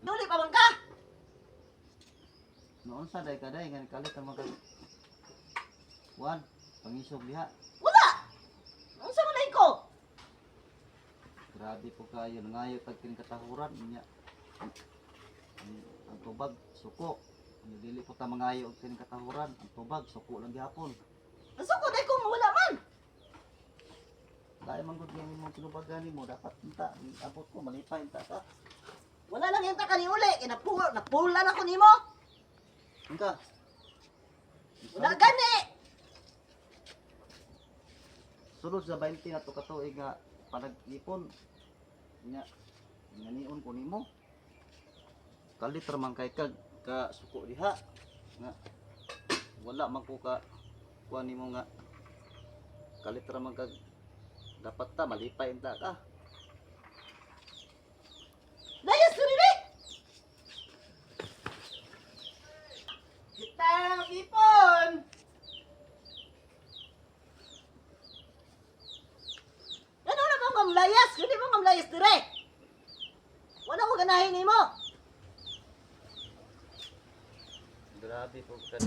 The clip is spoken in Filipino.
Duli pa man ka. Noon sa day kaday nga kalit ang mga Juan, pangisog diha. Wala. Unsa man ay ko? Grabe po kayo nangayo tag kining katahuran niya. Ang tubag suko. Ang dili po ta mangayo og kining katahuran, ang tubag suko lang gihapon. Unsa ko day kung wala man? Dahil man gud yung mga tinubagan nimo dapat unta abot ko malipay unta ka. Wala lang yung takani uli. Napula na ko nimo. Unta. Wala gani. Sulod sa 20 na to katuig nga panag-ipon nya nion ko nimo. Kalit ra man kay kag ka suko diha nga wala man ko ka kuha nimo nga kalit ra man kag dapat ta malipay unta ka. Layas ko rin. Kita ipon. Ano na bang kamlayas? Hindi mo kamlayas dire. Wala ko ganahin nimo. Grabe po ka.